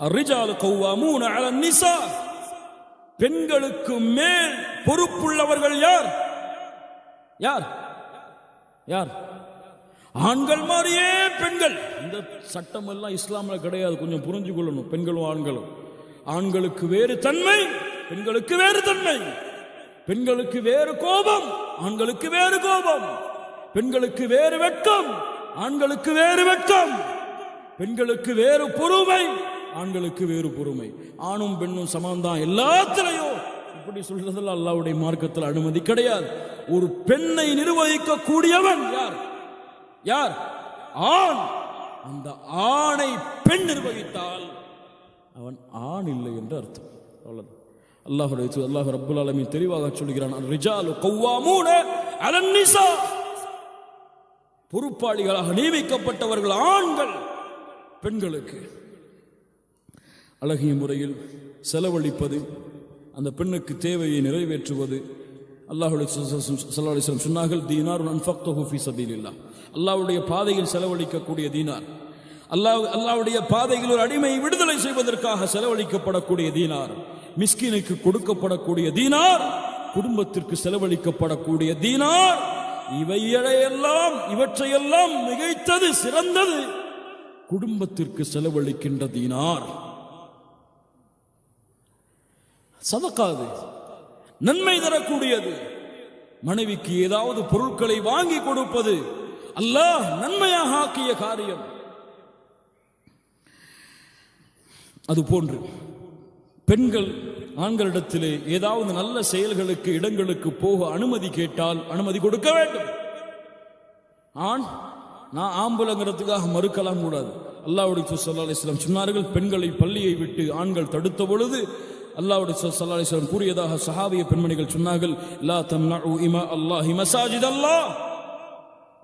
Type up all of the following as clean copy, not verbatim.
الرجال قوامون على النساء. பெண்களுக்கு மேல் பொறுப்புள்ளவர்கள் யார்? யார்? யார்? ஆண்கள் மாதிரியே பெண்கள். இந்த சட்டம் எல்லாம் இஸ்லாம்ல கிடையாது, கொஞ்சம் புரிஞ்சு கொள்ளணும். பெண்களும் ஆண்களும், ஆண்களுக்கு வேறு தன்மை, பெண்களுக்கு வேறு தன்மை. பெண்களுக்கு வேறு கோபம், ஆண்களுக்கு வேறு கோபம். பெண்களுக்கு வேறு வெட்கம், ஆண்களுக்கு வேறு வெட்கம். பெண்களுக்கு வேறு பொறுமை, ஆண்களுக்கு வேறு பொறுமை. ஆணும் பெண்ணும் சமம்தான் எல்லாத்திலையும். இப்படி சொல்றதுல அல்லாஹ்வுடைய மார்க்கத்தில் அனுமதி கிடையாது. ஒரு பெண்ணை நிர்வகிக்க கூடியவன் யார்? யார்? ஆண். அந்த ஆணை பெண் நிர்வகித்தால் அவன் ஆண் இல்லை என்று அர்த்தம். அல்லாஹ் ரப்புல் ஆலமீன் தெளிவாக சொல்கிறான், ரிஜாலு கவ்வாமூன அலன் நிசா. பொறுப்பாளிகளாக நியமிக்கப்பட்டவர்கள் ஆண்கள். பெண்களுக்கு அழகிய முறையில் செலவழிப்பது, அந்த பெண்ணுக்கு தேவையை நிறைவேற்றுவது. அல்லாஹ்வுடைய ஸல்லல்லாஹு அலைஹி வஸல்லம் சொன்னார்கள், தீனாருன் அன்ஃபக்தஹு ஃபீ ஸபீலில்லாஹ். அல்லாஹ்வுடைய பாதையில் செலவழிக்கக்கூடிய தீனார், அல்லாஹ்வுடைய பாதையில் ஒரு அடிமையை விடுதலை செய்வதற்காக செலவழிக்கப்படக்கூடிய தீனார், மிஸ்கீனுக்கு கொடுக்கப்படக்கூடிய தீனார், குடும்பத்திற்கு செலவழிக்கப்படக்கூடிய தீனார், இவற்றையெல்லாம் மிகைத்தது, சிறந்தது குடும்பத்திற்கு செலவழிக்கின்ற தீனார். சதகாது நன்மை தரக்கூடியது. மனைவிக்கு ஏதாவது பொருட்களை வாங்கி கொடுப்பது அல்லாஹ் நன்மையாக ஆக்கிய காரியம். அதுபோன்று பெண்கள் ஆண்களிடத்திலே ஏதாவது நல்ல செயல்களுக்கு, இடங்களுக்கு போக அனுமதி கேட்டால் அனுமதி கொடுக்க வேண்டும். நான் ஆம்புலங்கிறதுக்காக மறுக்கலாம் கூடாது. அல்லாஹ்வுடைய ஸல்லல்லாஹு அலைஹி வஸல்லம் சொன்னார்கள், பெண்களை பள்ளியை விட்டு ஆண்கள் தடுத்த பொழுது அல்லாஹ்வுடைய ஸல்லல்லாஹு அலைஹி வஸல்லம் கூறியதாக சஹாபிய பெண்மணிகள் சொன்னார்கள், லா தம்னஉ இமா அல்லாஹி மசாஜித் அல்லாஹ்.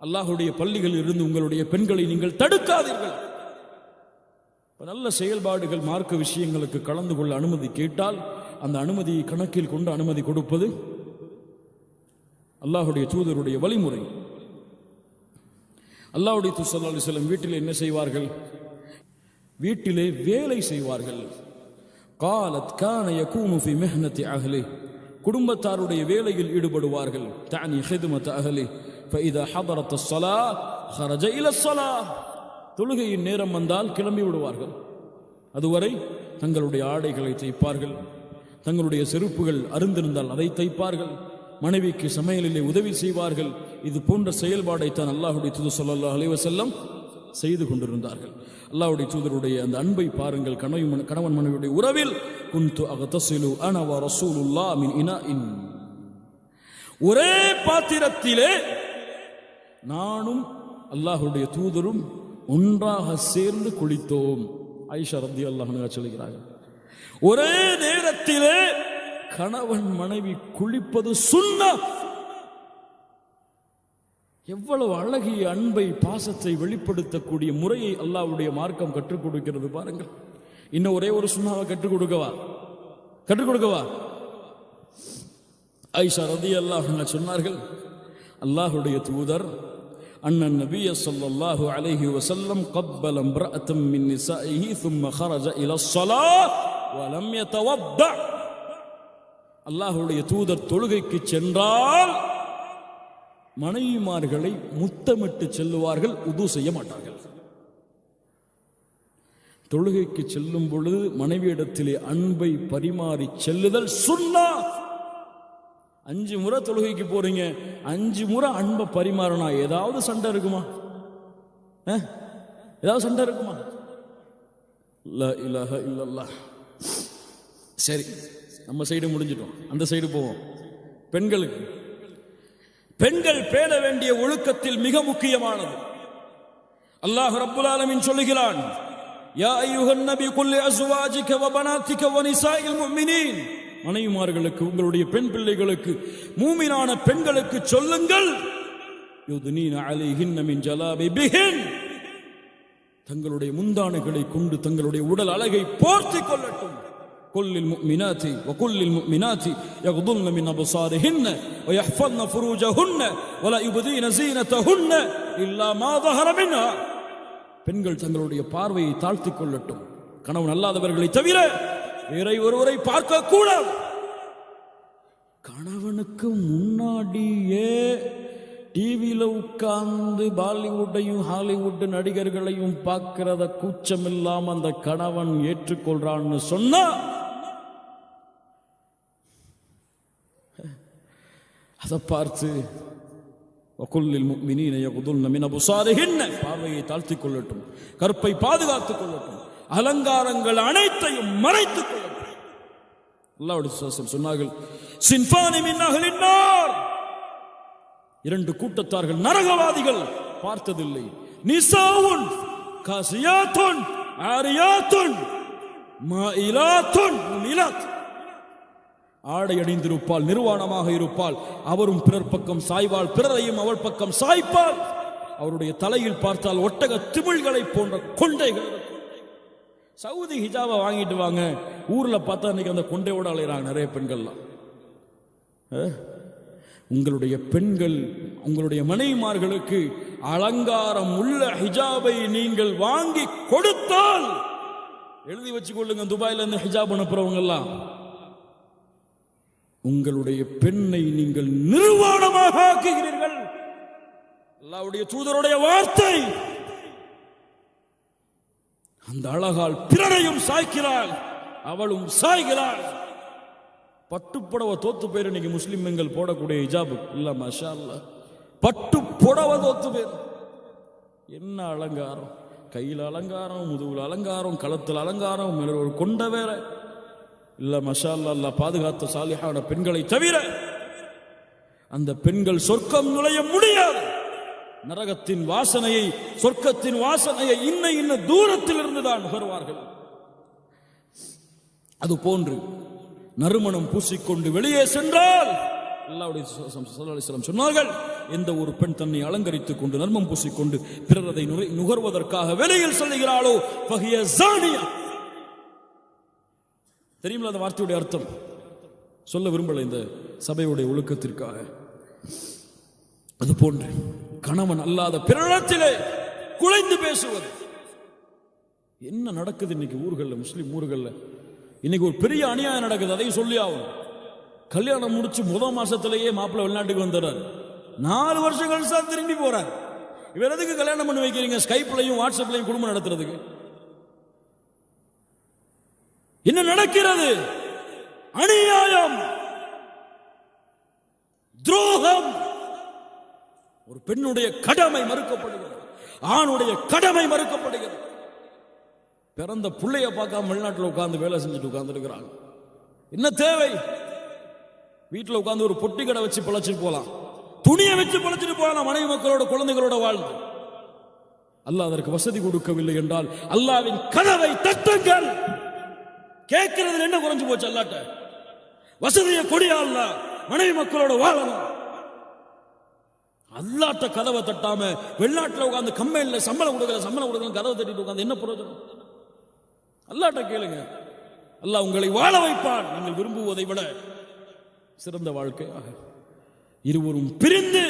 அல்லாஹ்வுடைய பள்ளிகளில் இருந்து உங்களுடைய பெண்களை நீங்கள் தடுக்காதீர்கள். நல்ல செயல்பாடுகள், மார்க்க விஷயங்களுக்கு கலந்து கொள்ள அனுமதி கேட்டால் அந்த அனுமதியை கணக்கில் கொண்டு அனுமதி கொடுப்பது அல்லாஹ்வுடைய தூதருடைய வழிமுறை. அல்லாஹ்வுடைய தூதர் ஸல்லல்லாஹு அலைஹி வஸல்லம் வீட்டிலே என்ன செய்வார்கள்? வீட்டிலே வேலை செய்வார்கள். قالت كان يكون في مهنة أهله. குடும்பத்தாருடைய வேலையில் ஈடுபடுவார்கள். تعني خدمة أهله. فإذا حضرت الصلاة خرج إلى الصلاة. தொழுகையின் நேரம் வந்தால் கிளம்பி விடுவார்கள். அதுவரை தங்களுடைய ஆடைகளை தைப்பார்கள், தங்களுடைய செருப்புகள் அருந்திருந்தால் அதை தைப்பார்கள், மனைவிக்கு சமையலிலே உதவி செய்வார்கள். இது போன்ற செயல்பாடைத்தான் அல்லாஹ்வுடைய தூதர் ஸல்லல்லாஹு அலைஹி வஸல்லம் செய்து கொண்டிருந்தார்கள். அல்லாஹ்வுடைய தூதருடைய அந்த அன்பை பாருங்கள். கணவன் மனைவியுடைய உறவில் குன்து அக்தஸிலு அன வ ரசூலுல்லாஹ் மின் இனாஇன். ஒரே பாத்திரத்திலே நானும் அல்லாஹ்வுடைய தூதரும் ஒன்றாக சேர்ந்து குளித்தோம். ஆயிஷா ரலியல்லாஹு அன்ஹா சொல்கிறார்கள், ஒரே நேரத்திலே கணவன் மனைவி குளிப்பது சுன்னத். எவ்வளவு அழகிய அன்பை, பாசத்தை வெளிப்படுத்தக்கூடிய முறையை அல்லாஹ்வுடைய மார்க்கம் கற்றுக் கொடுக்கிறது பாருங்கள். இன்னும் ஒரே ஒரு சுன்னாவை கற்றுக் கொடுக்கவா? ஆயிஷா ரலியல்லாஹு அன்ஹா சொன்னார்கள், அல்லாஹ்வுடைய தூதர் அன்னன் நபிய ஸல்லல்லாஹு அலைஹி வஸல்லம் قبل امرأة من نسائه ثم خرج إلى الصلاة ولم يتوضأ. அல்லாஹ்வுடைய தூதர் தொழுகைக்கு சென்றால் மனைவிமார்களை முத்தமிட்டு செல்லுவார்கள், உது செய்ய மாட்டார்கள். தொழுகைக்கு செல்லும் பொழுது மனைவியிடத்திலே அன்பை பரிமாறி செல்லுதல் சுன்னத். 5 முறை தொழுகைக்கு போறீங்க, 5 முறை அன்பை பரிமாறினா ஏதாவது சண்டை இருக்குமா? ஏதாவது சண்டை இருக்குமா? லா இலாஹ இல்லல்லாஹ். சரி, நம்ம சைடு முடிஞ்சிட்டோம், அந்த சைடு போவோம். பெண்கள் பேண வேண்டிய ஒழுக்கத்தில் மிக முக்கியமானது. அல்லாஹ் ரப்புல் ஆலமீன் சொல்லுகிறான், யா அய்யுஹன் நபி குல் லி அஸ்வாஜிக வ பனாதிக வ நிசாஇல் முஃமினீன். மனைவிமார்களுக்கு, உங்களுடைய பெண் பிள்ளைகளுக்கு, மூமினான பெண்களுக்கு சொல்லுங்கள், யுத்னீன அலைஹின்ன மின் ஜலாபிபிஹின். தங்களுடைய முந்தானைகளை கொண்டு தங்களுடைய உடல் அழகை போர்த்திக் கொள்ளட்டும். குல்லில் முஃமினாத்தி வ குல்லில் முஃமினாத்தி யக்துல்ன மின் அப்சாரிஹின்ன வ யஹ்ஃபظن ஃபுரூஜஹுன்ன வ லா யுப்தீன ஸீனத்தஹுன்ன இல்லா மா ظஹர மின்ஹா. பெண்கள் தங்களுடைய பார்வையை தாழ்த்திக் கொள்ளட்டும், கணவன் அல்லாதவர்களை தவிர வேறை ஒருவரை பார்க்க கூடாது. கணவனுக்கு முன்னாடியே டிவியில உட்கார்ந்து பாலிவுட்டையும் ஹாலிவுட் நடிகர்களையும் பார்க்கிறத கூச்சம் இல்லாம அந்த கணவன் ஏற்றுக்கொள்றான்னு சொன்னா அதை பார்த்து பார்வையை தாழ்த்திக் கொள்ளட்டும், கற்பை பாதுகாத்துக் கொள்ளட்டும், அலங்காரங்கள் அனைத்தையும் மறைத்துக் கொள்ளட்டும். அல்லாஹ்வுடைய சொன்னார்கள், சின்ஃபானி மின் அஹ்லின் நார், இரண்டு கூட்டத்தார்கள் நரகவாதிகள் பார்த்ததில்லை. நிசாவுன் காசியாத்துன் ஆரியாத்துன் மாயிலாத்துன் முமிலாத், ஆடை அணிந்திருப்பாள், நிர்வாணமாக இருப்பாள், அவரும் பிறர் பக்கம் சாய்வாள், பிறரையும் அவள் பக்கம் சாய்ப்பாள். அவருடைய தலையில் பார்த்தால் ஒட்டக திமிழ்களை போன்ற கொண்டைகள். சவுதி ஹிஜாபை வாங்கிட்டு வாங்க, ஊர்ல பார்த்தா இன்னைக்கு அந்த கொண்டையோட அலைகிறாங்க நிறைய பெண்கள்லாம். உங்களுடைய பெண்கள், உங்களுடைய மனைவிமார்களுக்கு அலங்காரம் உள்ள ஹிஜாபை நீங்கள் வாங்கி கொடுத்தால் எழுதி வச்சுக்கொள்ளுங்க, துபாயில இருந்து ஹிஜாப் அனுப்புறவங்க எல்லாம், உங்களுடைய பெண்ணை நீங்கள் நிர்வாணமாக ஆக்குகிறீர்கள். அல்லாஹ்வுடைய தூதருடைய வார்த்தை. அந்த அழகால் பிறரையும் சாய்க்கிறாள், அவளும் சாய்கிறாள். பட்டுப்புடவை தோத்து பேர் இன்னைக்கு முஸ்லிம் பெண்கள் போடக்கூடிய ஹிஜாபு இல்ல, மாஷா அல்லாஹ், பட்டு புடவை தோத்து பேர். என்ன அலங்காரம், கையில் அலங்காரம், முதுகுல அலங்காரம், களத்தில் அலங்காரம், மேல ஒரு கொண்ட வேற இல்ல, மாஷா அல்லாஹ். அல்லாஹ் பாதுகாத்த சாலிஹான பெண்களை தவிர அந்த பெண்கள் சொர்க்கம் நுழைய முடியாது. நரகத்தின் வாசனையை, சொர்க்கத்தின் வாசனையை இன்ன தூரத்தில் இருந்துதான் நுகர்வார்கள். அது போன்று நறுமணம் பூசிக்கொண்டு வெளியே சென்றால் அல்லாஹ்வுடைய ஸல்லல்லாஹு அலைஹி வஸல்லம் சொன்னார்கள், எந்த ஒரு பெண் தன்னை அலங்கரித்துக் கொண்டு நறுமணம் பூசிக்கொண்டு பிறர் அதை நுகர்வதற்காக வெளியில் செல்கிறாளோ ஃபஹிய ஸானியா. தெரியுமில்ல அந்த வார்த்தையுடைய அர்த்தம்? சொல்ல விரும்பல இந்த சபையுடைய ஒழுக்கத்திற்காக. அது போன்று கணவன் அல்லாத பிறரிடத்திலே குழைந்து பேசுவது. என்ன நடக்குது இன்னைக்கு ஊர்கள்ல, முஸ்லிம் ஊர்கள்ல இன்னைக்கு ஒரு பெரிய அநியாயம் நடக்குது, அதையும் சொல்லி ஆகும். கல்யாணம் முடிச்சு முதல் மாசத்திலேயே மாப்பிள்ளை வெளிநாட்டுக்கு வந்துடுறாரு, 4 வருஷம் கழிச்சா திரும்பி போறாரு. இவர் எதுக்கு கல்யாணம் பண்ணி வைக்கிறீங்க? ஸ்கைப்லையும் வாட்ஸ்அப்லையும் குடும்பம் நடத்துறதுக்கு. என்ன நடக்கிறது? அநியாயம், துரோகம். ஒரு பெண்ணுடைய கடமை மறுக்கப்படுகிறது, ஆணுடைய கடமை மறுக்கப்படுகிறது. பிறந்த பிள்ளைய பார்க்காம வெளிநாட்டில் உட்கார்ந்து வேலை செஞ்சுட்டு உட்கார்ந்து இருக்கிறாங்க. என்ன தேவை? வீட்டில் உட்கார்ந்து ஒரு பொட்டி கடை வச்சு பிழைச்சிட்டு போலாம், துணியை வச்சு பிழைச்சிட்டு போகலாம், மனைவி மக்களோட குழந்தைகளோட வாழ்ந்து. அல்லாஹ் அதற்கு வசதி கொடுக்கவில்லை என்றால் அல்லாஹ்வின் கதவை தட்டுங்கள். கேட்கிறது என்ன குறைஞ்சு போச்சு? அல்லாட்ட வசதியை கொடியா, அல்லாஹ் மனைவி மக்களோட வாழணும். அல்லாட்ட கதவை தட்டாம வெளிநாட்டில் உட்கார்ந்து கம்பெனில சம்பளம் கொடுக்கல கதவை தட்டிட்டு உட்கார்ந்து என்ன பிரயோஜனம்? அல்லாட்ட கேளுங்க, அல்லாஹ் உங்களை வாழ வைப்பான். நீங்கள் விரும்புவதை விட சிறந்த வாழ்க்கையாக. இருவரும் பிரிந்து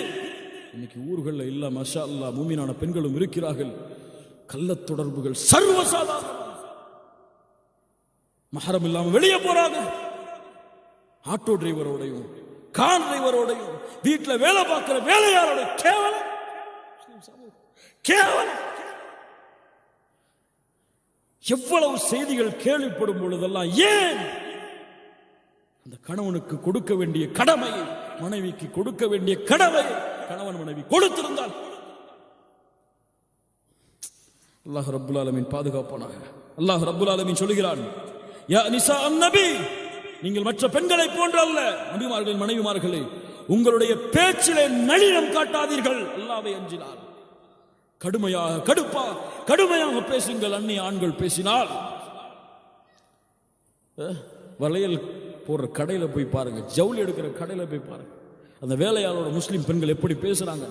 இன்னைக்கு ஊர்களில் இல்ல, மாஷா அல்லாஹ், மூமினான பெண்களும் இருக்கிறார்கள். கள்ள தொடர்புகள் சர்வசாதாரணம். மஹரம் இல்லாம வெளியே போறாங்க. ஆட்டோ டிரைவரோடையும் கார் டிரைவரோடையும் வீட்டில் வேலை பார்க்கிற வேலையாரோட கேவலம், கேவலம். எவ்வளவு செய்திகள் கேள்விப்படும் பொழுதெல்லாம் ஏன் அந்த கணவனுக்கு கொடுக்க வேண்டிய கடமையை, மனைவிக்கு கொடுக்க வேண்டிய கடமையை கணவன் மனைவி கொடுத்திருந்தால் அல்லாஹ் ரப்புல் ஆலமீன் பாதுகாப்பானாக. அல்லாஹ் ரப்புல் ஆலமீன் சொல்கிறான், யா நிசா அன்-நபி, நீங்கள் மற்ற பெண்களை போன்ற அல்ல, நபிமார்களின் மனைவிமார்களே, உங்களுடைய பேச்சிலே நளினம் காட்டாதீர்கள். அல்லாஹ்வை அஞ்சினார். கடுமையாக பேசுங்கள். அந்நிய ஆண்கள் பேசினால் வளையல் போடுற கடையில போய் பாருங்க, ஜவுளி எடுக்கிற கடையில போய் பாருங்க, அந்த வேலையாளோட முஸ்லிம் பெண்கள் எப்படி பேசுறாங்க,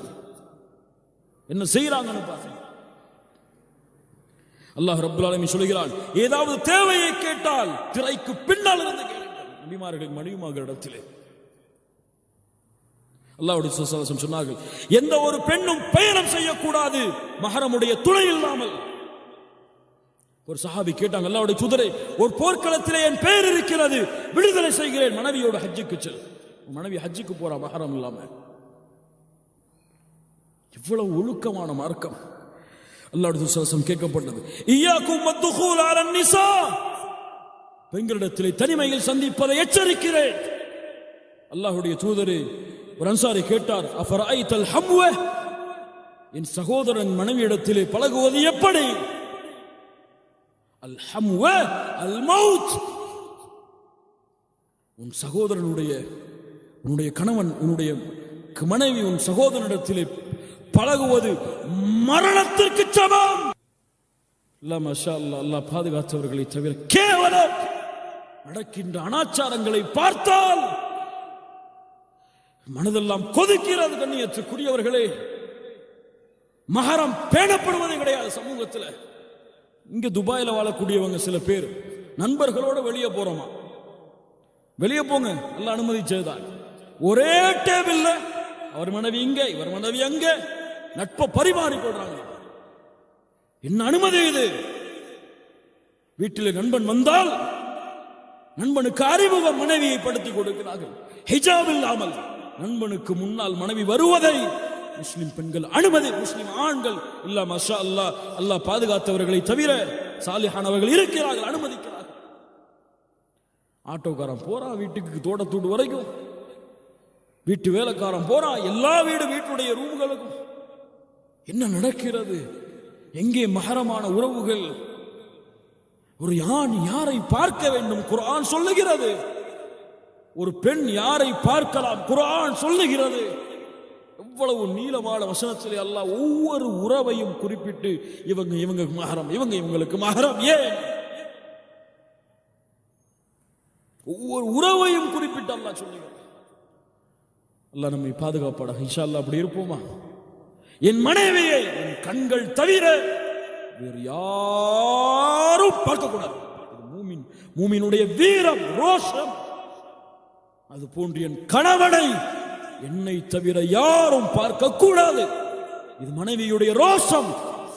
என்ன செய்யறாங்கன்னு பாருங்க. அல்லாஹ் ரப்புல் ஆலமீன் சொல்கிறான், ஏதாவது தேவையை கேட்டால் திரைக்கு பின்னால் இருந்து கேளுங்கள். நபிமார்கள் மனைவிமார்களிடத்திலே அல்லாஹ்வுடைய ரசூல் சொன்னார்கள், எந்த ஒரு பெண்ணும் பயணம் செய்யக்கூடாது மஹரமுடைய துணை இல்லாமல். ஒரு சஹாபி கேட்டாங்க, அல்லாஹ்வுடைய தூதரே, ஒரு போர்க்களத்திலே என் பெயர் இருக்கிறது, விடுதலை செய்கிறேன், மனைவியோட ஹஜ்ஜுக்கு செல். மனைவி ஹஜ்ஜுக்கு போறா மஹரம் இல்லாம. இவ்வளவு ஒழுக்கமான மார்க்கம். அல்லாஹ்வுடைய தூதர் கேட்கப்பட்டது, இய்யாக்கும் வத்துகூல் அலன் நிசா, பெண்களிடத்திலே தனிமையில் சந்திப்பதை எச்சரிக்கிறேன். அல்லாஹ்வுடைய தூதரே, ஒரு அன்சாரி கேட்டார், அஃபரைத்தல் ஹம்வ, என் சகோதரன் மனைவியிடத்திலே பழகுவது எப்படி? அல் ஹம்வ அல் மௌத், உன் சகோதரனுடைய, உன்னுடைய கணவன், உன்னுடைய மனைவி உன் சகோதரனிடத்திலே பழகுவது மரணத்திற்கு சமம். அல்லாஹ் மாஷா அல்லாஹ், அல்லாஹ் பாதுகாத்தவர்களை தவிர கேவலம் நடக்கின்ற அனாச்சாரங்களை பார்த்தால் மனதெல்லாம் கொதிக்கிறது. கண்ணியத்துக்குரியவர்களே, மஹரம் பேணப்படுவதே கிடையாது சமூகத்தில். இங்க துபாயில வாழக்கூடியவங்க சில பேர் நண்பர்களோட வெளியே போறோமா, வெளியே போங்க, நல்ல அனுமதிச்சதுதான். ஒரே டேபிள்ல அவர் மனைவி இங்க, இவர் மனைவி அங்க, நட்பை பரிமாறி கொள்றாங்க. என்ன அனுமதி இது? வீட்டில் நண்பன் வந்தால் நண்பனுக்கு அறிமுக மனைவியை படுத்தி கொடுக்கிறார்கள். ஹிஜாப் இல்லாமல் நண்பனுக்கு முன்னால் மனைவி வருவதை முஸ்லிம் பெண்கள் அனுமதி, முஸ்லிம் ஆண்கள் இல்ல மாஷா அல்லாஹ், அல்லாஹ் பாதுகாத்தவர்களை தவிர சாலிஹானவர்கள் இருக்கிறார்கள், அனுமதிக்கிறார்கள். ஆட்டோக்காரன் போறா வீட்டுக்கு தோட்டத்தூடு வரைக்கும், வீட்டு வேலைக்காரன் போறா எல்லா வீட்டுடைய ரூம்களுக்கும். என்ன நடக்கிறது? எங்கே மஹரமான உறவுகள்? ஒரு ஆண் யாரை பார்க்க வேண்டும் குர்ஆன் சொல்லுகிறது, ஒரு பெண் யாரை பார்க்கலாம் குர்ஆன் சொல்லுகிறது. எவ்வளவு நீளமான வசனத்திலே அல்லாஹ் ஒவ்வொரு உறவையும் குறிப்பிட்டு இவங்க மஹரம், இவங்களுக்கு மஹரம். ஏன் ஒவ்வொரு உறவையும் குறிப்பிட்டு அல்லாஹ் சொல்லுகிறார். அல்லாஹ் நம்மை பாதுகாப்பாட இன்ஷா அல்லாஹ் அப்படி இருப்போமா? என் மனைவியை என் கண்கள் தவிர வேறு யாரும் பார்க்கக்கூடாது. மூமினுடைய வீரம், ரோஷம். அது போன்று என் கணவனை என்னை தவிர யாரும் பார்க்க கூடாது. இது மனைவியுடைய ரோஷம்.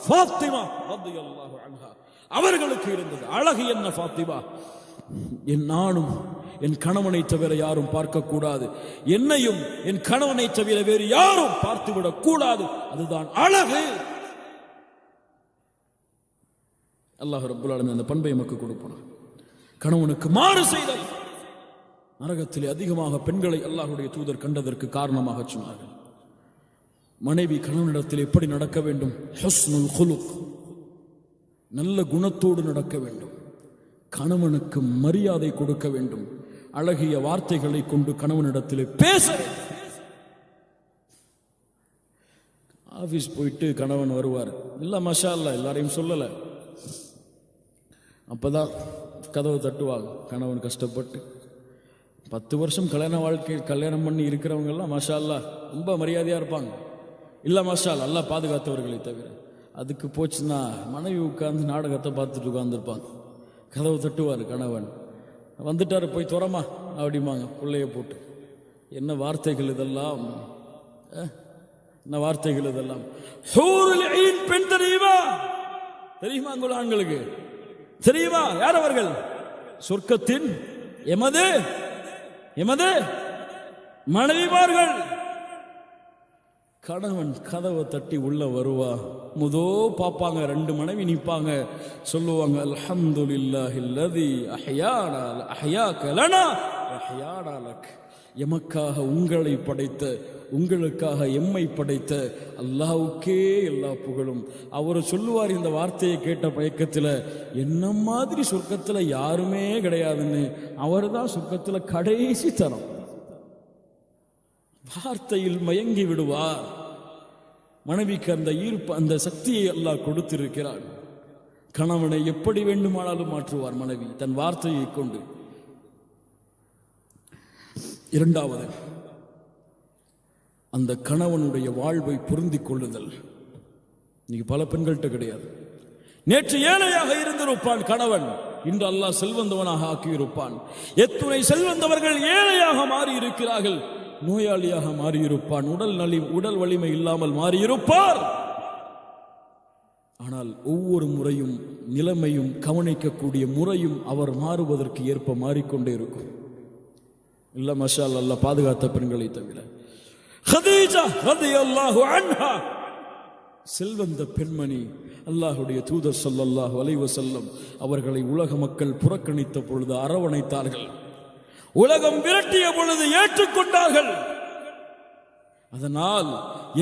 ஃபாத்திமா ரலியல்லாஹு அன்ஹா அவர்களுக்கு இருந்தது. அழகு என்ன ஃபாத்திமா, நானும் என் கணவனை தவிர யாரும் பார்க்க கூடாது, என்னையும் என் கணவனை தவிர வேறு யாரும் பார்த்துவிடக் கூடாது. அதுதான் அழகு. அல்லாஹ் ரப்பல் ஆலமீன் அந்த பண்பை நமக்கு கொடுப்பான். கணவனுக்கு மாறு செய்தல் நரகத்திலே அதிகமாக பெண்களை அல்லாஹ்வுடைய தூதர் கண்டதற்கு காரணமாக சொன்னார்கள். மனைவி கணவனிடத்தில் எப்படி நடக்க வேண்டும்? ஹுஸ்னுல் குலுக், நல்ல குணத்தோடு நடக்க வேண்டும். கணவனுக்கு மரியாதை கொடுக்க வேண்டும். அழகிய வார்த்தைகளை கொண்டு கணவனிடத்திலே பேச. ஆபீஸ் போயிட்டு கணவன் வருவார், இல்ல மஷா அல்லாஹ் எல்லாரையும் சொல்லல, அப்பதான் கதவை தட்டுவாங்க. கணவன் கஷ்டப்பட்டு 10 வருஷம் கல்யாணம் பண்ணி இருக்கிறவங்க எல்லாம் மாஷா அல்லாஹ் ரொம்ப மரியாதையா இருப்பாங்க. இல்ல மாஷா அல்லாஹ், அல்லாஹ் பாதுகாத்தவர்களை தவிர. அதுக்கு போச்சுன்னா மனைவி உட்கார்ந்து நாடகத்தை பார்த்துட்டு உட்கார்ந்துருப்பாங்க. கதவை தட்டுவார் கணவன், வந்துட்டாரு போய் துறமா அப்படிமாங்க பிள்ளைய போட்டு. என்ன வார்த்தைகள் இதெல்லாம், என்ன வார்த்தைகள் இதெல்லாம். ஹூருல் ஈன் பெண் தெரியுமா? தெரியுமா உங்கள் ஆண்களுக்கு தெரியுமா? யார் அவர்கள்? சொர்க்கத்தின் எமது மனைவிமார்கள். கணவன் கதவை தட்டி உள்ள வருவா, முதோ பாப்பாங்க, 2 மனைவி நிப்பாங்க, சொல்லுவாங்க அல்ஹம்துலில்லாஹில்லதி அஹ்யானா அஹ்யாக லனா வஹ்யானா லக். எமக்காக உங்களை படைத்த, உங்களுக்காக எம்மை படைத்த அல்லாஹ்வுக்கே எல்லா புகழும். அவர் சொல்லுவார் இந்த வார்த்தையை கேட்ட பயக்கத்தில், என்ன மாதிரி சொர்க்கத்தில் யாருமே கிடையாதுன்னு. அவர் தான் சொர்க்கத்தில் கடைசி தரம். வார்த்தையில் மயங்கி விடுவார். மனைவிக்கு அந்த ஈர்ப்பு, அந்த சக்தியை அல்லாஹ் கொடுத்திருக்கிறார். கணவனை எப்படி வேண்டுமானாலும் மாற்றுவார் மனைவி தன் வார்த்தையை கொண்டு. இரண்டாவது, அந்த கணவனுடைய வாழ்வை பொருந்திக் கொள்ளுதல். இன்னைக்கு பல பெண்கள்கிட்ட கிடையாது. நேற்று ஏழையாக இருந்திருப்பான் கணவன், இன்று அல்லாஹ் செல்வந்தவனாக ஆக்கியிருப்பான். எத்துணை செல்வந்தவர்கள் ஏழையாக மாறி இருக்கிறார்கள், நோயாளியாக மாறியிருப்பான், உடல் வலிமை இல்லாமல் மாறியிருப்பார். ஆனால் ஒவ்வொரு முறையும் நிலைமையும் கவனிக்கக்கூடிய முறையும் அவர் மாறுவதற்கு ஏற்ப மாறிக்கொண்டே இருக்கும். இல்ல மாஷா அல்லாஹ் பாதுகாத்த பெண்களை தவிர ஹதீஜா ரலியல்லாஹு அன்ஹா செல்வந்த பெண்மணி. அல்லாஹ்வுடைய தூதர் ஸல்லல்லாஹு அலைஹி வஸல்லம் அவர்களை உலக மக்கள் புறக்கணித்த பொழுது அரவணைத்தார்கள். உலகம் விரட்டிய பொழுது ஏற்றுக்கொண்டார்கள். அதனால்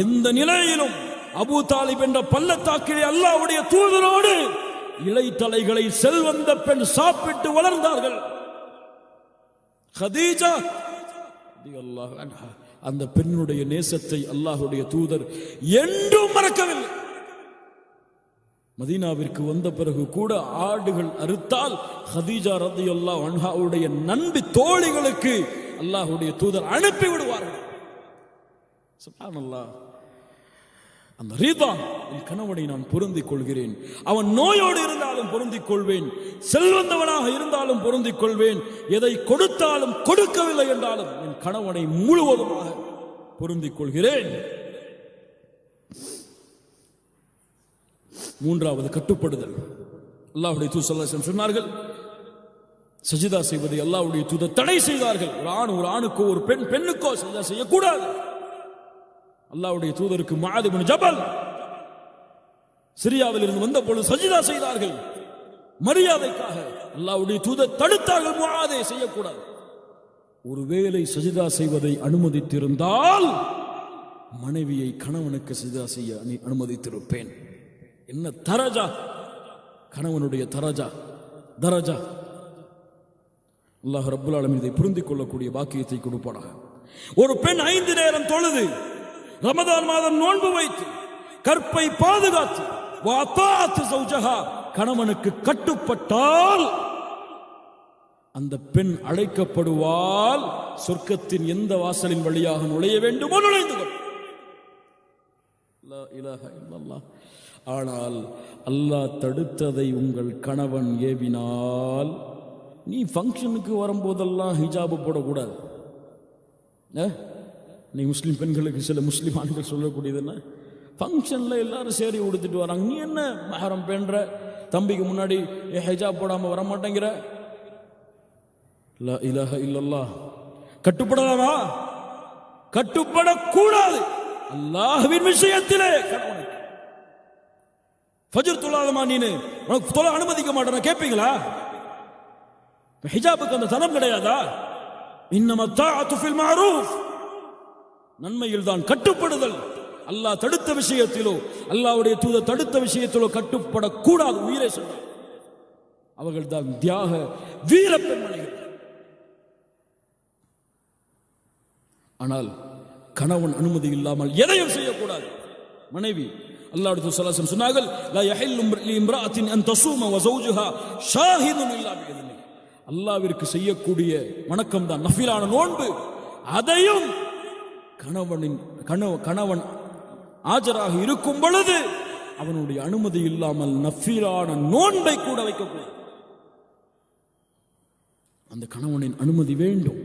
எந்த நிலையிலும் அபூ தாலிப் என்ற பள்ளத்தாக்கிலே அல்லாஹ்வுடைய தூதரோடு இளைத்தலைகளை செல்வந்த பெண் சாப்பிட்டு வளர்ந்தார்கள். ஹதீஜா ரலியல்லாஹு அன்ஹா அந்த பெண்ணுடைய நேசத்தை அல்லாஹ்வுடைய தூதர் என்றும் மறக்கவில்லை. மதீனாவிற்கு வந்த பிறகு கூட ஆடுகள் அறுத்தால் ஹதீஜா ரலியல்லாஹு அன்ஹாவுடைய நண்பி தோழிகளுக்கு அல்லாஹ்வுடைய தூதர் அனுப்பி விடுவார்கள். சுப்ஹானல்லாஹ். அந்த ரீதா, என் கணவனை நான் பொருந்திக் கொள்கிறேன், அவன் நோயோடு இருந்தாலும் பொருந்திக் கொள்வேன், செல்வந்தவனாக இருந்தாலும் பொருந்திக் கொள்வேன், எதை கொடுத்தாலும் கொடுக்கவில்லை என்றாலும் என் கணவனை முழுவதுமாக பொருந்திக் கொள்கிறேன். மூன்றாவது கட்டுப்படுதல். அல்லாஹ்வுடைய தூதர் ஸல்லல்லாஹு அலைஹி வஸல்லம் சொன்னார்கள், சஜிதா செய்வதை அல்லாஹ்வுடைய தூதர் தடை செய்தார்கள். ஒரு ஆணுக்கோ ஒரு பெண்ணுக்கோ சஜிதா செய்யக்கூடாது. அல்லாஹ்வுடைய தூதருக்கு முஆத் இப்னு ஜபல் சிரியாவில் இருந்து வந்த பொழுது சஜிதா செய்தார்கள். மரியாதைக்காக அல்லாஹ்வுடைய தூதர் தடுத்தார்கள், முஆதை செய்யக்கூடாது. ஒருவேளை சஜிதா செய்வதை அனுமதித்திருந்தால் மனைவியை கணவனுக்கு சஜிதா செய்ய அனுமதித்திருப்பேன். என்ன தரஜா, கணவனுடைய தரஜா. அல்லாஹ் ரப்புல் ஆலமீன் இதை புரிந்து கொள்ளக்கூடிய பாக்கியத்தை கொடுப்பானாக. ஒரு பெண் 5 நேரம் தொழுது, ரமதான் மாதம் நோன்பு வைத்து, கற்பை பாதுகாத்து, வஅதாத் ஸௌஜஹா கணவனுக்கு கட்டுப்பட்டால் அந்த பெண் அழைக்கப்படுவாள். சொர்க்கத்தின் எந்த வாசலின் வழியாக நுழைய வேண்டுமோ நுழைந்து கொள். லா இலாஹ இல்லல்லாஹ். ஆனால் அல்லாஹ் தடுத்ததை உங்கள் கணவன் ஏவினால், நீ ஃபங்க்ஷனுக்கு வரும்போதெல்லாம் ஹிஜாபு போடக்கூடாது. நீ முஸ்லீம் பெண்களுக்கு சில முஸ்லீம் ஆண்கள் சொல்லக்கூடியதுன்னா, ஃபங்க்ஷனில் எல்லாரும் சேரி உடுத்துட்டு வராங்க, நீ என்ன மஹரம் பெண்ற, தம்பிக்கு முன்னாடி ஹிஜாப் போடாமல் வர மாட்டேங்கிற. லா இலாஹ இல்லல்லாஹ். கட்டுப்படலாமா? கட்டுப்படக்கூடாது. அல்லாஹ்வின் விஷயத்திலே கணவனுக்கு ஃபஜ்ர் தொழாதமா, நீனு உனக்கு தொழ அனுமதிக்க மாட்டேன் கேட்பீங்களா? ஹிஜாபுக்கு அந்த தரம் கிடையாதா? இன்னமா தாஅத்து ஃபில் மஅரூஃப், நன்மையில் தான் கட்டுப்படுதல். அல்லாஹ் தடுத்த விஷயத்திலோ அல்லாஹ்வுடைய தூதர் தடுத்த விஷயத்திலோ கட்டுப்படக்கூடாது. உயிரை சொன்னார். அவர்கள் தான் தியாக வீர பெண்மணிகள். ஆனால் கணவன் அனுமதி இல்லாமல் எதையும் செய்யக்கூடாது. மனைவி அல்லாஹ்வுடைய தூதர் ஸல்லல்லாஹு அலைஹி வஸல்லம் சொன்னார்கள், லா யஹில்லு லிம்ராஅத்தின் அன் தஸூம வ ஸௌஜுஹா ஷாஹிதுன் இல்லா பிஇذنஹி. அல்லாஹ்விற்கு செய்யக்கூடிய வணக்கம் தான் நஃபிலான நோன்பு. அதையும் கணவன் ஆஜராக இருக்கும் பொழுது அவனுடைய அனுமதி இல்லாமல் நஃபிலான நோன்பை கூட வைக்கக்கூடாது. அந்த கணவனின் அனுமதி வேண்டும்.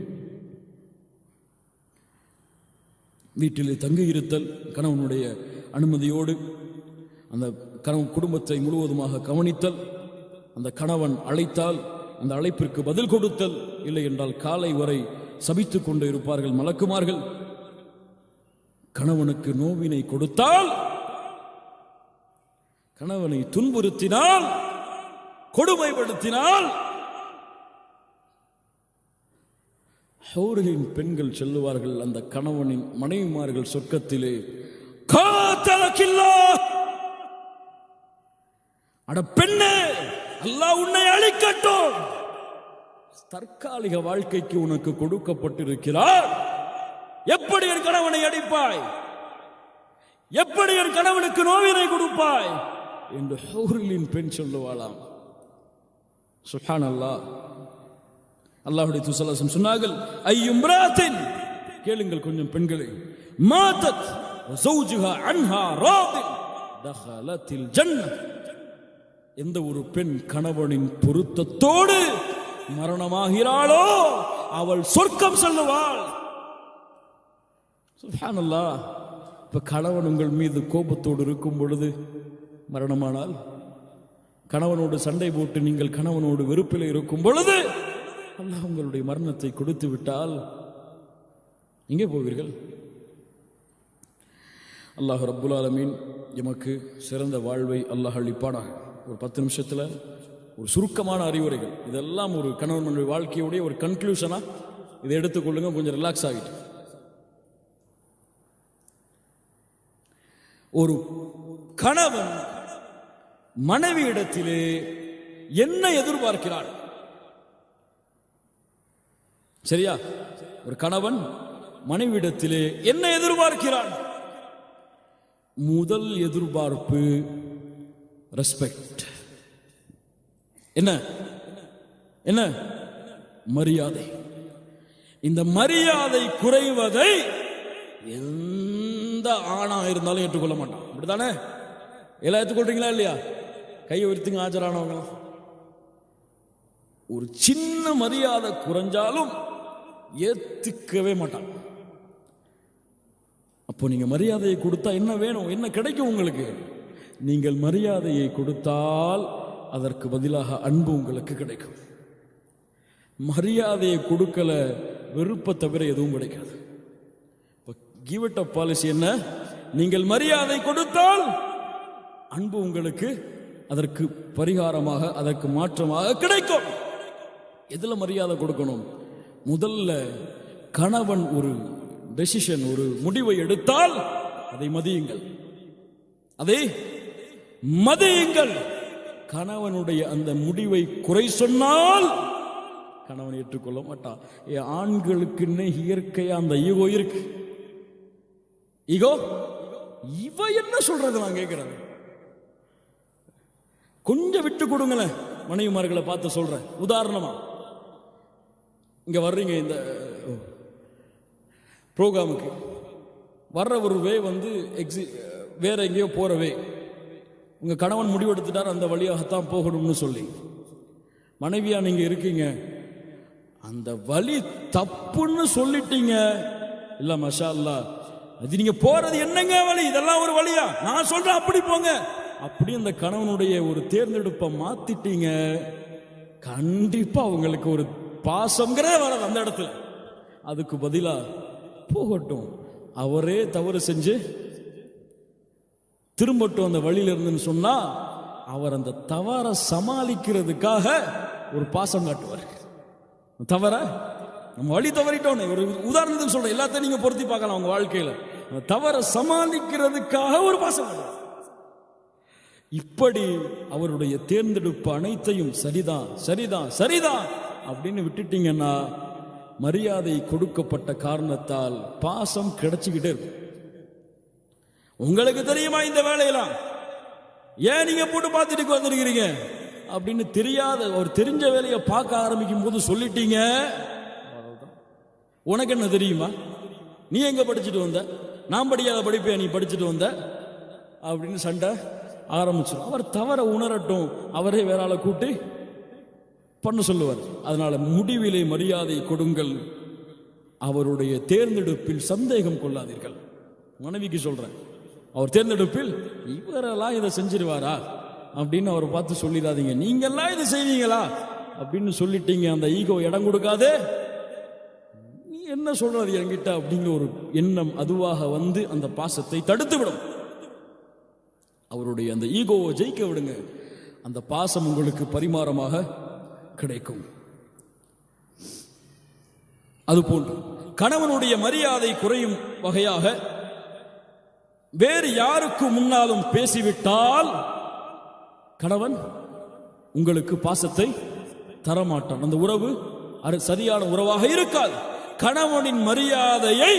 வீட்டிலே தங்கியிருத்தல் கணவனுடைய அனுமதியோடு, அந்த கணவன் குடும்பத்தை முழுவதுமாக கவனித்தல், அந்த கணவன் அழைத்தால் அந்த அழைப்பிற்கு பதில் கொடுத்தல், இல்லை என்றால் காலை வரை சபித்துக் கொண்டு இருப்பார்கள் மலக்குமார்கள். கணவனுக்கு நோவினை கொடுத்தால், கணவனை துன்புறுத்தினால், கொடுமைப்படுத்தினால், ஹூரின் பெண்கள் சொல்லுவார்கள், அந்த கணவனின் மனைவிமார்கள் சொர்க்கத்திலே, காத்தலக்கில்லாஹ், அட பெண்ணே, அல்லாஹ் உன்னை அழிக்கட்டும், தற்காலிக வாழ்க்கைக்கு உனக்கு கொடுக்கப்பட்டிருக்கிறார், எப்படி என் கணவனை அடிப்பாய், எப்படி என் கணவனுக்கு நோவினை கொடுப்பாய் என்று ஹூரின் பெண் சொல்லுவாளாம். சுப்ஹானல்லாஹ். அல்லாஹ்வுடைய தூதர் ஸல்லல்லாஹு அலைஹி வஸல்லம் சொன்னார்கள், ஐயும்ராத்தின், கேளுங்கள் கொஞ்சம் பெண்களே, மாதத் வஸௌஜுஹா அன்ஹா ராதின் தഖலத்தில் ஜன்னத், எந்த ஒரு பெண் கணவனின் பொருத்தத்தோடு மரணமாகிறாளோ அவள் சொர்க்கம் செல்லுவாள். சுப்ஹானல்லாஹ். இப்ப கணவன் உங்கள் மீது கோபத்தோடு இருக்கும் பொழுது மரணமானால், கணவனோடு சண்டை போட்டு நீங்கள் கணவனோடு வெறுப்பில் இருக்கும் பொழுது அல்லாஹ் உங்களுடைய மரணத்தை கொடுத்து விட்டால் எங்கே போவீர்கள்? அல்லாஹ் ரப்புல் ஆலமீன் எமக்கு சிறந்த வாழ்வை அல்லாஹ் அளிப்பானாக. ஒரு 10 நிமிஷத்தில் ஒரு சுருக்கமான அறிவுரைகள், இதெல்லாம் ஒரு கணவன் மனைவி வாழ்க்கையுடைய ஒரு கன்க்ளூஷனா இதை எடுத்துக்கொள்ளுங்க, கொஞ்சம் ரிலாக்ஸ் ஆகிட்டு. ஒரு கணவன் மனைவி இடத்திலே என்ன எதிர்பார்க்கிறான்? சரியா? ஒரு கணவன் மனைவிடத்திலே என்ன எதிர்பார்க்கிறான்? முதல் எதிர்பார்ப்பு ரெஸ்பெக்ட். என்ன என்ன? மரியாதை. இந்த மரியாதை குறைவதை எந்த ஆணா இருந்தாலும் ஏற்றுக்கொள்ள மாட்டான். அப்படித்தானே? எல்லாம் ஏற்றுக்கொள்றீங்களா இல்லையா? கையை உயர்த்துங்க ஆஜரானவங்க. ஒரு சின்ன மரியாதை குறைஞ்சாலும் ஏத்துக்கவே மாட்டான். அப்போ நீங்க மரியாதையை கொடுத்தா என்ன வேணும்? என்ன கிடைக்கும் உங்களுக்கு? நீங்கள் மரியாதையை கொடுத்தால் அதற்கு பதிலாக அன்பு உங்களுக்கு கிடைக்கும். மரியாதையை கொடுக்கல, வெறுப்பை தவிர எதுவும் கிடைக்காது. கிவ் இட் அப் பாலிசி என்ன? நீங்கள் மரியாதை கொடுத்தால் அன்பு உங்களுக்கு அதற்கு பரிகாரமாக, அதற்கு மாற்றமாக கிடைக்கும். எதுல மரியாதை கொடுக்கணும்? முதல்ல கணவன் ஒரு டெசிஷன், ஒரு முடிவை எடுத்தால் அதை மதியுங்கள், அதை மதியுங்கள். கணவனுடைய அந்த முடிவை குறை சொன்னால் கணவன் ஏற்றுக்கொள்ள மாட்டான். ஆண்களுக்கு இயற்கையா அந்த ஈகோ இருக்கு. ஈகோ, இவ என்ன சொல்றது நான் கேட்கிறேன். கொஞ்சம் விட்டு கொடுங்களேன். மனைவிமார்களை பார்த்து சொல்றேன். உதாரணமா, இங்க வர்றீங்க இந்த ப்ரோக்ராமுக்கு, வர்ற ஒரு வே வந்து வேற எங்கேயோ போறவே, உங்க கணவன் முடிவெடுத்துட்டார் அந்த வழியாகத்தான் போகணும்னு சொல்லி, மனைவியா நீங்க இருக்கீங்க, அந்த வழி தப்புன்னு சொல்லிட்டீங்க. இல்ல மஷா அல்லாஹ், அது நீங்க போறது என்னங்க வழி? இதெல்லாம் ஒரு வழியா? நான் சொல்றேன் அப்படி போங்க. அப்படி அந்த கணவனுடைய ஒரு தேர்ந்தெடுப்பை மாத்திட்டீங்க. கண்டிப்பா அவங்களுக்கு ஒரு பாசம்ங்கிறே வராது அந்த இடத்துல. அதுக்கு பதிலா போகட்டும், அவரே தவறு செஞ்சு திரும்பட்டும் அந்த வழியில இருந்துன்னு சொன்னா அவர் அந்த தவறை சமாளிக்கிறதுக்காக ஒரு பாசம் காட்டுவார். தவற நம்ம வழி தவறிட்டோம். ஒரு உதாரணத்துக்கு சொல்றேன், எல்லாத்தையும் நீங்க பொருத்தி பார்க்கலாம் உங்க வாழ்க்கையில. தவறை சமாளிக்கிறதுக்காக ஒரு பாசம் காட்டுவார். இப்படி அவருடைய தேர்ந்தெடுப்பு அனைத்தையும் சரிதான் சரிதான் சரிதான் அப்படின்னு விட்டுட்டீங்கன்னா மரியாதை கொடுக்கப்பட்ட காரணத்தால் பாசம் கிடைச்சுக்கிட்டே இருக்கும். உங்களுக்கு தெரியுமா இந்த வேலையெல்லாம் ஏன் நீங்க போட்டு பார்த்துட்டு வந்திருக்கிறீங்க அப்படின்னு தெரியாத ஒரு தெரிஞ்ச வேலையை பார்க்க ஆரம்பிக்கும் போது சொல்லிட்டீங்க. உனக்கு என்ன தெரியுமா? நீ எங்க படிச்சுட்டு வந்த? நான் படிக்காத படிப்பை நீ படிச்சுட்டு வந்த அப்படின்னு சண்டை ஆரம்பிச்சிடும். அவர் தவற உணரட்டும், அவரே வேற ஆளை கூட்டி பண்ண சொல்லுவார். அதனால முடிவிலே மரியாதை கொடுங்கள். அவருடைய தேர்ந்தெடுப்பில் சந்தேகம் கொள்ளாதீர்கள். மனைவிக்கு சொல்றேன், அவர் தேர்ந்தெடுப்பில் இவரெல்லாம் இதை செஞ்சிருவாரா அப்படின்னு அவரை பார்த்து சொல்லிடாதீங்க. நீங்கெல்லாம் இதை செய்வீங்களா அப்படின்னு சொல்லிட்டீங்க. அந்த ஈகோ இடம் கொடுக்காதே. நீ என்ன சொல்றது என்கிட்ட அப்படிங்கிற ஒரு எண்ணம் அதுவாக வந்து அந்த பாசத்தை தடுத்து விடும். அவருடைய அந்த ஈகோவை ஜெயிக்க விடுங்க. அந்த பாசம் உங்களுக்கு பரிமாறமாக கிடைக்கும். அதுபோன்று கணவனுடைய மரியாதை குறையும் வகையாக வேறு யாருக்கு முன்னாலும் பேசிவிட்டால் கணவன் உங்களுக்கு பாசத்தை தரமாட்டான். அந்த உறவு சரியான உறவாக இருக்காது. கணவனின் மரியாதையை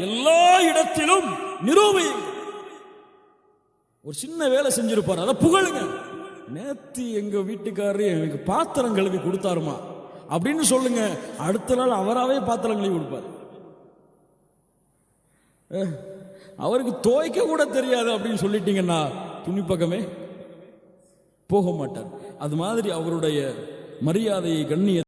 எல்லா இடத்திலும் நிரூபியுங்கள். ஒரு சின்ன வேலை செஞ்சிருப்பார், அதை புகழுங்க. நேத்து எங்க வீட்டுக்காரரு எனக்கு பாத்திரம் கழுவி கொடுத்தாருமா அப்படின்னு சொல்லுங்க. அடுத்த நாள் அவராவே பாத்திரம் கழுவி கொடுப்பார். அவருக்கு துவைக்க கூட தெரியாது அப்படின்னு சொல்லிட்டீங்கன்னா துணி பக்கமே போக மாட்டார். அது மாதிரி அவருடைய மரியாதையை கண்ணிய